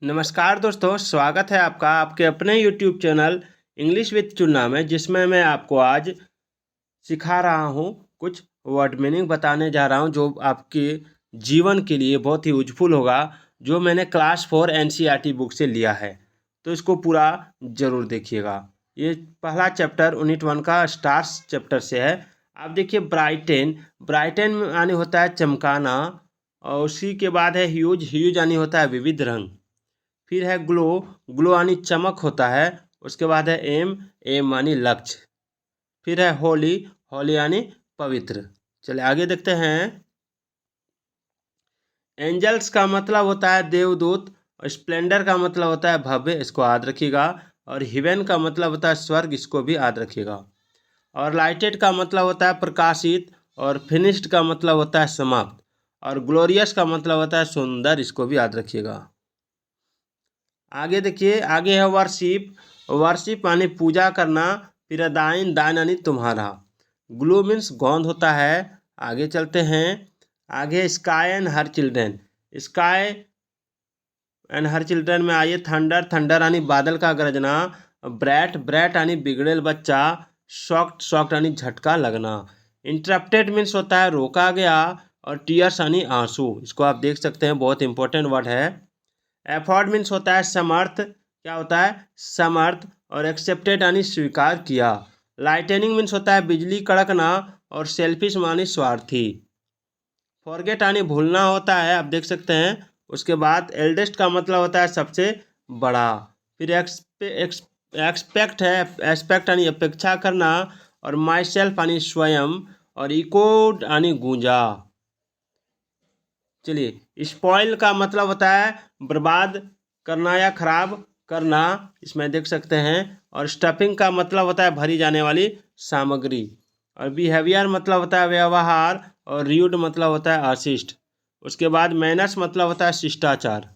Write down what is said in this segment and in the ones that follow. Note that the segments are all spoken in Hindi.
नमस्कार दोस्तों, स्वागत है आपका आपके अपने YouTube channel English with Chunna में, जिसमें मैं आपको आज सिखा रहा हूँ कुछ वर्ड मीनिंग बताने जा रहा हूँ जो आपके जीवन के लिए बहुत ही यूजफुल होगा, जो मैंने क्लास 4 NCERT बुक से लिया है। तो इसको पूरा ज़रूर देखिएगा। ये पहला चैप्टर यूनिट 1 का स्टार्स चैप्टर से है। आप देखिए ब्राइटन, ब्राइटन यानी होता है चमकाना, और उसी के बाद है ह्यूज, ह्यूज यानी होता है विविध रंग। फिर है ग्लो, ग्लो यानी चमक होता है। उसके बाद है एम, एम यानी लक्ष्य। फिर है होली, होली यानी पवित्र। चलिए आगे देखते हैं। एंजल्स का मतलब होता है देवदूत, और स्प्लेंडर का मतलब होता है भव्य, इसको याद रखिएगा। और हिवेन का मतलब होता है स्वर्ग, इसको भी याद रखिएगा। और लाइटेड का मतलब होता है प्रकाशित, और फिनिश्ड का मतलब होता है समाप्त, और ग्लोरियस का मतलब होता है सुंदर, इसको भी याद रखिएगा। आगे देखिए, आगे है वर्शिप, वर्शिप यानी पूजा करना। फिर दाइन, दान यानी तुम्हारा। ग्लू मीन्स गोंद होता है। आगे चलते हैं। आगे sky and her children, sky and her children में आइए थंडर, थंडर यानी बादल का गरजना। ब्रैट, ब्रैट यानी बिगड़ेल बच्चा। शॉक्ड, शॉक्ड यानी झटका लगना। इंटरप्टेड मीन्स होता है रोका गया। और टीयर्स यानी आंसू, इसको आप देख सकते हैं, बहुत इंपॉर्टेंट वर्ड है। एफर्ड मीन्स होता है समर्थ, क्या होता है समर्थ। और एक्सेप्टेड यानी स्वीकार किया। लाइटनिंग मीन्स होता है बिजली कड़कना। और सेल्फिश मानी स्वार्थी। फॉरगेट यानी भूलना होता है, आप देख सकते हैं। उसके बाद एल्डेस्ट का मतलब होता है सबसे बड़ा। फिर एक्सपेक्ट है, एक्सपेक्ट यानी अपेक्षा करना। और माई सेल्फ यानी स्वयं। और इकोड यानी गूंजा। चलिए, स्पॉइल का मतलब होता है बर्बाद करना या खराब करना, इसमें देख सकते हैं। और स्टफिंग का मतलब होता है भरी जाने वाली सामग्री। और बिहेवियर मतलब होता है व्यवहार। और र्यूड मतलब होता है अशिष्ट। उसके बाद मैनर्स मतलब होता है शिष्टाचार।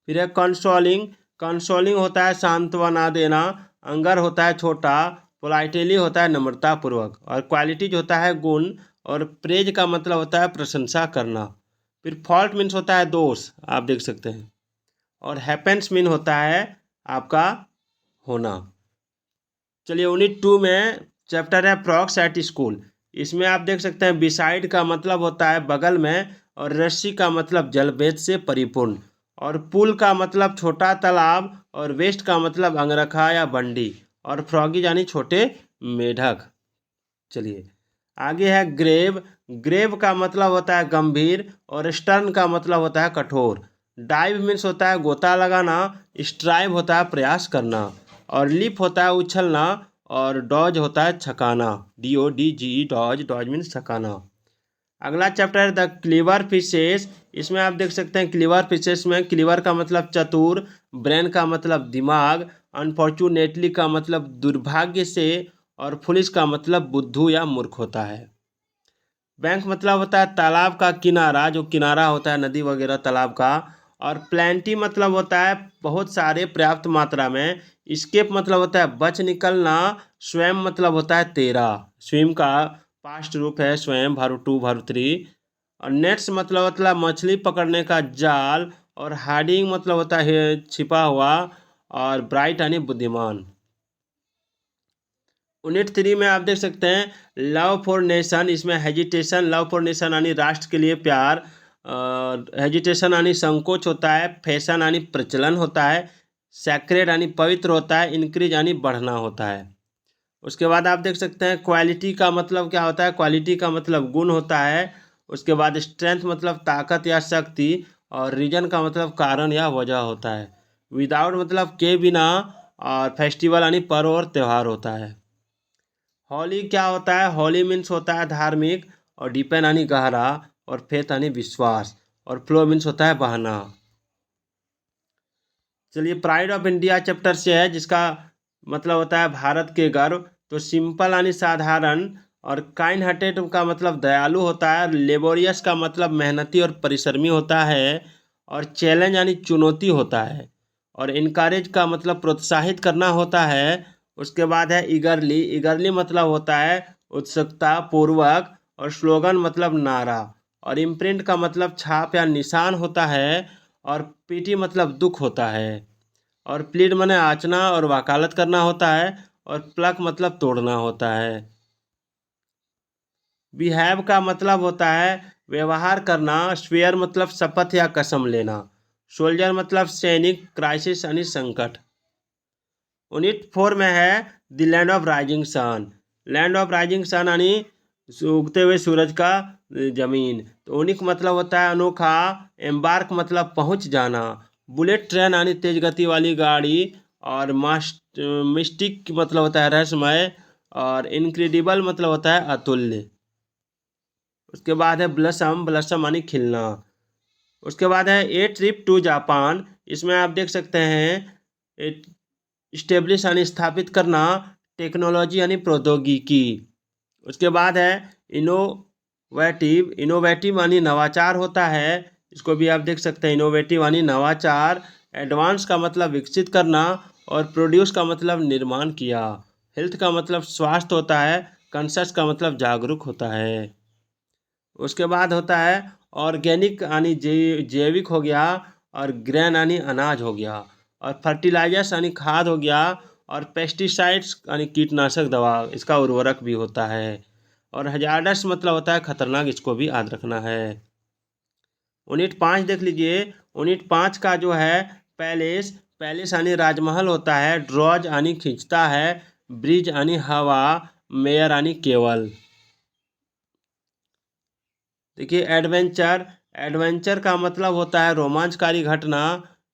फिर है कंसोलिंग, कंसोलिंग होता है सांत्वना देना। अंगर होता है छोटा। पोलाइटली होता है नम्रतापूर्वक। और क्वालिटीज होता है गुण। और प्रेज का मतलब होता है प्रशंसा करना। फिर फॉल्ट मीन्स होता है दोष, आप देख सकते हैं। और हैपेंस मीन होता है आपका होना। चलिए यूनिट 2 में चैप्टर है फ्रॉक्स एट स्कूल। इसमें आप देख सकते हैं बिसाइड का मतलब होता है बगल में। और रस्सी का मतलब जलभेद से परिपूर्ण। और पुल का मतलब छोटा तालाब। और वेस्ट का मतलब अंगरखा या बंडी। और फ्रॉगी यानी छोटे मेढक। चलिए आगे है ग्रेव, ग्रेव का मतलब होता है गंभीर। और स्टर्न का मतलब होता है कठोर। डाइव मीन्स होता है गोता लगाना। स्ट्राइव होता है प्रयास करना। और लिप होता है उछलना। और डॉज होता है छकाना, DODG, डॉज, डॉज मीन्स छकाना। अगला चैप्टर है द क्लीवर फिशेस। इसमें आप देख सकते हैं क्लीवर फिशेस में क्लीवर का मतलब चतुर। ब्रेन का मतलब दिमाग। अनफॉर्चुनेटली का मतलब दुर्भाग्य से। और फुलिश का मतलब बुद्धू या मूर्ख होता है। बैंक मतलब होता है तालाब का किनारा, जो किनारा होता है नदी वगैरह तालाब का। और प्लेंटी मतलब होता है बहुत सारे, पर्याप्त मात्रा में। स्केप मतलब होता है बच निकलना। स्वयं मतलब होता है तेरा, स्विम का पास्ट रूप है स्वयं, -2 -3। और नेट्स मतलब मछली पकड़ने का जाल। और हाइडिंग मतलब होता है छिपा हुआ। और ब्राइट यानी बुद्धिमान। यूनिट 3 में आप देख सकते हैं लव फॉर नेशन। इसमें हेजिटेशन, लव फॉर नेशन यानी राष्ट्र के लिए प्यार। हेजिटेशन यानी संकोच होता है। फैशन यानी प्रचलन होता है। सैक्रेड यानी पवित्र होता है। इंक्रीज यानी बढ़ना होता है। उसके बाद आप देख सकते हैं क्वालिटी का मतलब क्या होता है, क्वालिटी का मतलब गुण होता है। उसके बाद स्ट्रेंथ मतलब ताकत या शक्ति। और रीजन का मतलब कारण या वजह होता है। विदाउट मतलब के बिना। और फेस्टिवल यानी पर्व और त्यौहार होता है। होली क्या होता है, होली मीन्स होता है धार्मिक। और डिपेंड यानी गहरा। और फेथ यानी विश्वास। और फ्लो मीन्स होता है बहना। चलिए प्राइड ऑफ इंडिया चैप्टर से है, जिसका मतलब होता है भारत के गर्व। तो सिंपल यानी साधारण। और काइंड हार्टेड का मतलब दयालु होता है। लेबोरियस का मतलब मेहनती और परिश्रमी होता है। और चैलेंज यानी चुनौती होता है। और इनकरेज का मतलब प्रोत्साहित करना होता है। उसके बाद है ईगरली, ईगरली मतलब होता है उत्सुकता पूर्वक। और स्लोगन मतलब नारा। और इम्प्रिंट का मतलब छाप या निशान होता है। और पीटी मतलब दुख होता है, और प्लीड माने आचना और वकालत करना होता है, और प्लक मतलब तोड़ना होता है। बिहेव का मतलब होता है व्यवहार करना, स्वेयर मतलब शपथ या कसम लेना, सोल्जर मतलब सैनिक, क्राइसिस यानी संकट। यूनिट 4 में है the land of rising sun. Land of rising sun यानी उगते हुए सूरज का जमीन। तो यूनिक मतलब होता है अनोखा, एम्बार्क मतलब पहुंच जाना, बुलेट ट्रेन यानी तेज गति वाली गाड़ी, और मिस्टिक मतलब होता है रहस्यमय, और इनक्रेडिबल मतलब होता है अतुल्य। उसके बाद है ब्लसम, ब्लसम यानी खिलना। उसके बाद है ए ट्रिप टू जापान। इसमें आप देख सकते हैं इस्टेब्लिश यानी स्थापित करना, टेक्नोलॉजी यानी प्रौद्योगिकी। उसके बाद है इनोवेटिव, इनोवेटिव यानी नवाचार होता है, इसको भी आप देख सकते हैं इनोवेटिव यानी नवाचार। एडवांस का मतलब विकसित करना, और प्रोड्यूस का मतलब निर्माण किया। हेल्थ का मतलब स्वास्थ्य होता है, कॉन्शस का मतलब जागरूक होता है। उसके बाद होता है ऑर्गेनिक यानी जैविक हो गया, और ग्रेन यानी अनाज हो गया, और फर्टिलाइजर्स यानी खाद हो गया, और पेस्टिसाइड्स यानी कीटनाशक दवा, इसका उर्वरक भी होता है। और हजार्डस मतलब होता है खतरनाक, इसको भी याद रखना है। यूनिट 5 देख लीजिए। यूनिट 5 का जो है पैलेस, पैलेस यानी राजमहल होता है, ड्रॉज यानी खींचता है, ब्रिज यानी हवा, मेयर यानी केवल। देखिए एडवेंचर, एडवेंचर का मतलब होता है रोमांचकारी घटना।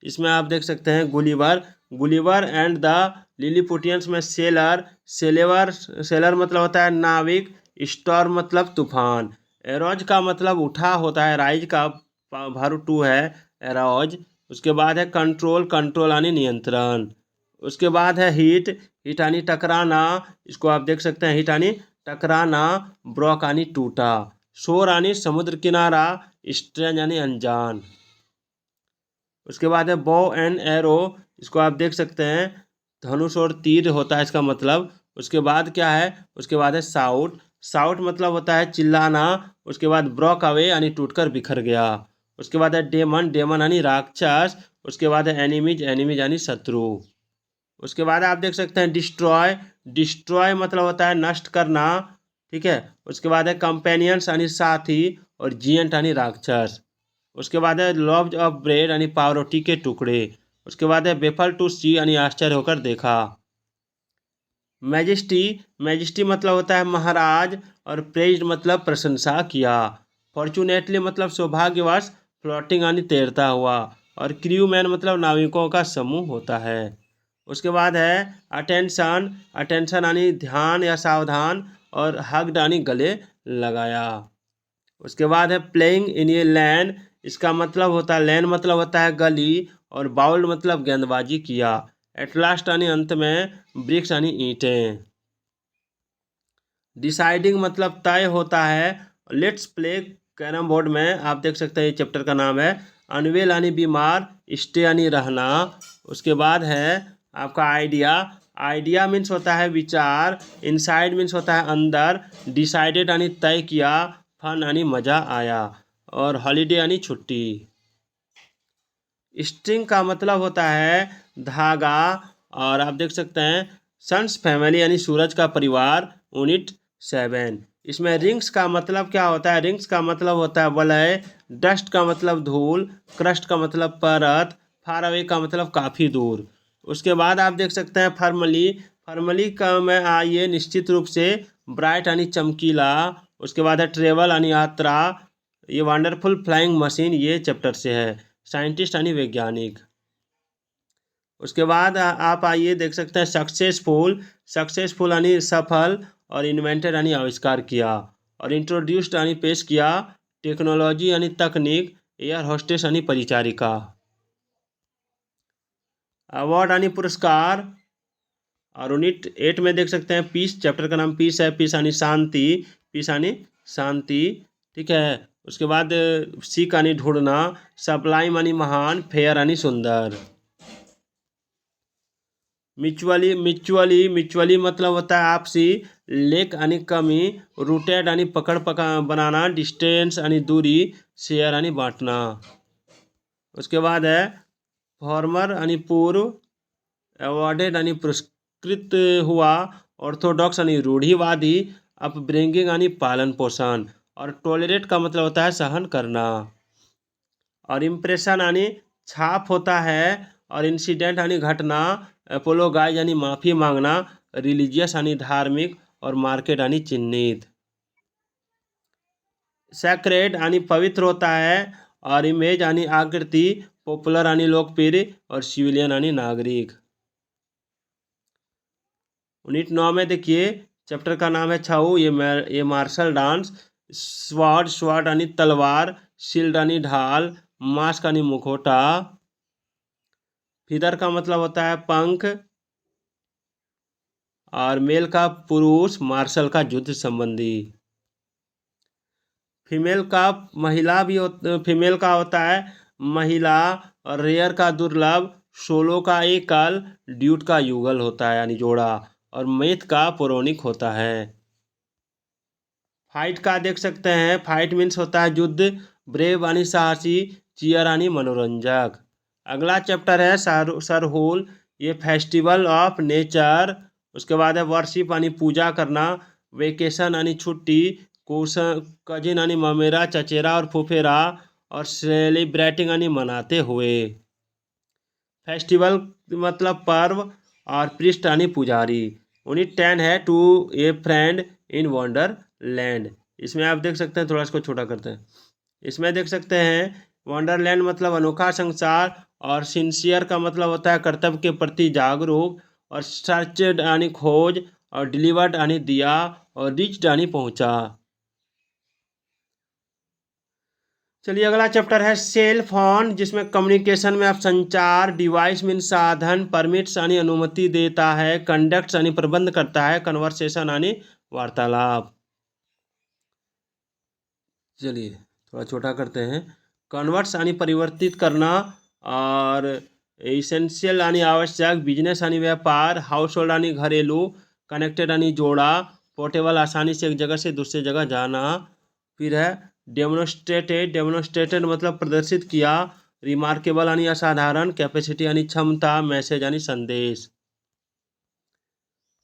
इसमें आप देख सकते हैं गुलिवर, गुलिवर एंड द लिलीपुटियंस में सेलर, सेलेवर, सेलर मतलब होता है नाविक, स्टॉर्म मतलब तूफान। एरोज का मतलब उठा होता है, राइज का भारू टू है एरोज। उसके बाद है कंट्रोल, कंट्रोल यानी नियंत्रण। उसके बाद है हीट, हीट यानी टकराना, इसको आप देख सकते हैं हीट यानी टकराना, ब्रॉक यानी टूटा। शोर यानी समुद्र किनारा, स्ट्रेंज यानी अनजान। उसके बाद है बो एंड एरो, इसको आप देख सकते हैं धनुष और तीर होता है इसका मतलब। उसके बाद क्या है, उसके बाद है साउट, साउट मतलब होता है चिल्लाना। उसके बाद ब्रॉक अवे यानी टूटकर बिखर गया। उसके बाद है डेमन, डेमन यानी राक्षस। उसके बाद है एनिमीज, एनिमीज यानी शत्रु। उसके बाद आप देख सकते हैं डिस्ट्रॉय, डिस्ट्रॉय मतलब होता है नष्ट करना, ठीक है। उसके बाद है कंपेनियंस यानी साथी, और जियंट यानी राक्षस। उसके बाद है लॉव्स ऑफ ब्रेड यानी पावरोटी के टुकड़े। उसके बाद है बेफल टू सी यानी आश्चर्य होकर देखा। मैजेस्टी, मैजेस्टी मतलब होता है महाराज, और प्रेज्ड मतलब प्रशंसा किया। फॉर्चुनेटली मतलब सौभाग्यवश, फ्लोटिंग यानी तैरता हुआ, और क्रू मैन मतलब नाविकों का समूह होता है। उसके बाद है अटेंशन, अटेंशन यानी ध्यान या सावधान, और हग्ड यानी गले लगाया। उसके बाद है प्लेइंग इन ए लैन, इसका मतलब होता है लैन मतलब होता है गली, और बाउल्ड मतलब गेंदबाजी किया। एटलास्ट यानी अंत में, ब्रिक्स यानी ईंटें। डिसाइडिंग मतलब तय होता है। लेट्स प्ले कैरम बोर्ड में आप देख सकते हैं ये चैप्टर का नाम है। अनवेल यानी बीमार, स्टे यानी रहना। उसके बाद है आपका आइडिया, आइडिया मीन्स होता है विचार, इनसाइड मीन्स होता है अंदर, डिसाइडेड यानी तय किया, फन यानी मज़ा आया, और हॉलीडे यानी छुट्टी। स्ट्रिंग का मतलब होता है धागा, और आप देख सकते हैं सन्स फैमिली यानी सूरज का परिवार, यूनिट 7। इसमें रिंग्स का मतलब क्या होता है, रिंग्स का मतलब होता है वलय, डस्ट का मतलब धूल, क्रस्ट का मतलब परत, फार अवे का मतलब काफ़ी दूर। उसके बाद आप देख सकते हैं फर्मली, फर्मली का में आइए निश्चित रूप से, ब्राइट यानी चमकीला। उसके बाद है ट्रेवल यानी यात्रा, ये वंडरफुल फ्लाइंग मशीन ये चैप्टर से है। साइंटिस्ट यानी वैज्ञानिक। उसके बाद आप आइए देख सकते हैं सक्सेसफुल, सक्सेसफुल यानी सफल, और इन्वेंटेड यानी आविष्कार किया, और इंट्रोड्यूस्ड यानी पेश किया, टेक्नोलॉजी यानी तकनीक, एयर होस्टेस यानी परिचारिका। अवार्ड यानी पुरस्कार। और यूनिट 8 में देख सकते हैं पीस, चैप्टर का नाम पीस है, पीस यानी शांति, पीस यानी शांति, ठीक है। उसके बाद सीख यानी ढूंढना, सप्लाइम यानी महान, फेयर यानी सुंदर। म्यूचुअली, म्यूचुअली, म्यूचुअली मतलब होता है आपसी, लेक यानी कमी, रूटेड यानी पकड़ बनाना, डिस्टेंस यानी दूरी, शेयर यानी बांटना। उसके बाद है फॉर्मर यानी पूर्व, अवॉर्डेड यानी पुरस्कृत हुआ, ऑर्थोडॉक्स यानी रूढ़िवादी, अपब्रिंगिंग यानी पालन पोषण, और टॉलरेट का मतलब होता है सहन करना, और इम्प्रेशन यानी छाप होता है, और इंसिडेंट यानी घटना, एपोलोगाइज यानी माफ़ी मांगना, रिलीजियस यानी धार्मिक, और मार्केट यानी चिन्हित। सैक्रेड यानी पवित्र होता है, और इमेज यानी आकृति, पॉपुलर यानी लोकप्रिय, और सिविलियन यानी नागरिक। यूनिट 9 में देखिए चैप्टर का नाम है छऊ, ये मार्शल डांस। स्वॉर्ड यानी तलवार, शील्ड यानी ढाल, मास्क यानी मुखौटा, फिदर का मतलब होता है पंख, और मेल का पुरुष, मार्शल का युद्ध संबंधी। फीमेल का होता है महिला, और रेयर का दुर्लभ, सोलो का एकल, ड्यूट का युगल होता है यानी जोड़ा, और मेथ का पौराणिक होता है। फाइट का देख सकते हैं, फाइट मीन्स होता है युद्ध, ब्रेव यानी साहसी, चियर यानी मनोरंजक। अगला चैप्टर है सरहुल, ये फेस्टिवल ऑफ नेचर। उसके बाद है वर्शिप यानी पूजा करना, वेकेशन यानी छुट्टी, कजिन यानी ममेरा, चचेरा और फुफेरा, और सेलिब्रेटिंग यानी मनाते हुए। फेस्टिवल मतलब पर्व, और प्रिस्ट यानी पुजारी। यूनिट 10 है to a friend in wonderland. इसमें आप देख सकते हैं, थोड़ा इसको छोटा करते हैं। इसमें देख सकते हैं वंडरलैंड मतलब अनोखा संसार, और सिंसियर का मतलब होता है कर्तव्य के प्रति जागरूक, और सर्चड यानी खोज, और डिलीवर्ड यानी दिया, और रिच्ड यानी पहुंचा। चलिए अगला चैप्टर है सेल फोन, जिसमें कम्युनिकेशन में आप संचार, डिवाइस मीन साधन, परमिट्स यानी अनुमति देता है, कंडक्ट्स यानी प्रबंध करता है, कन्वर्सेशन यानी वार्तालाप। चलिए थोड़ा छोटा करते हैं। कन्वर्ट्स यानी परिवर्तित करना, और इसेंशियल यानी आवश्यक, बिजनेस यानी व्यापार, हाउस होल्ड यानी घरेलू, कनेक्टेड यानी जोड़ा, पोर्टेबल आसानी से एक जगह से दूसरी जगह जाना। फिर है डेमोन्स्ट्रेटेड मतलब प्रदर्शित किया, रिमार्केबल यानी असाधारण, कैपेसिटी यानी क्षमता, मैसेज यानी संदेश।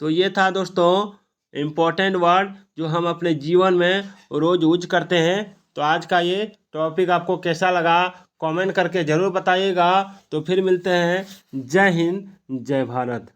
तो ये था दोस्तों इम्पोर्टेंट वर्ड जो हम अपने जीवन में रोज यूज करते हैं। तो आज का ये टॉपिक आपको कैसा लगा कमेंट करके ज़रूर बताइएगा। तो फिर मिलते हैं। जय हिंद, जय भारत।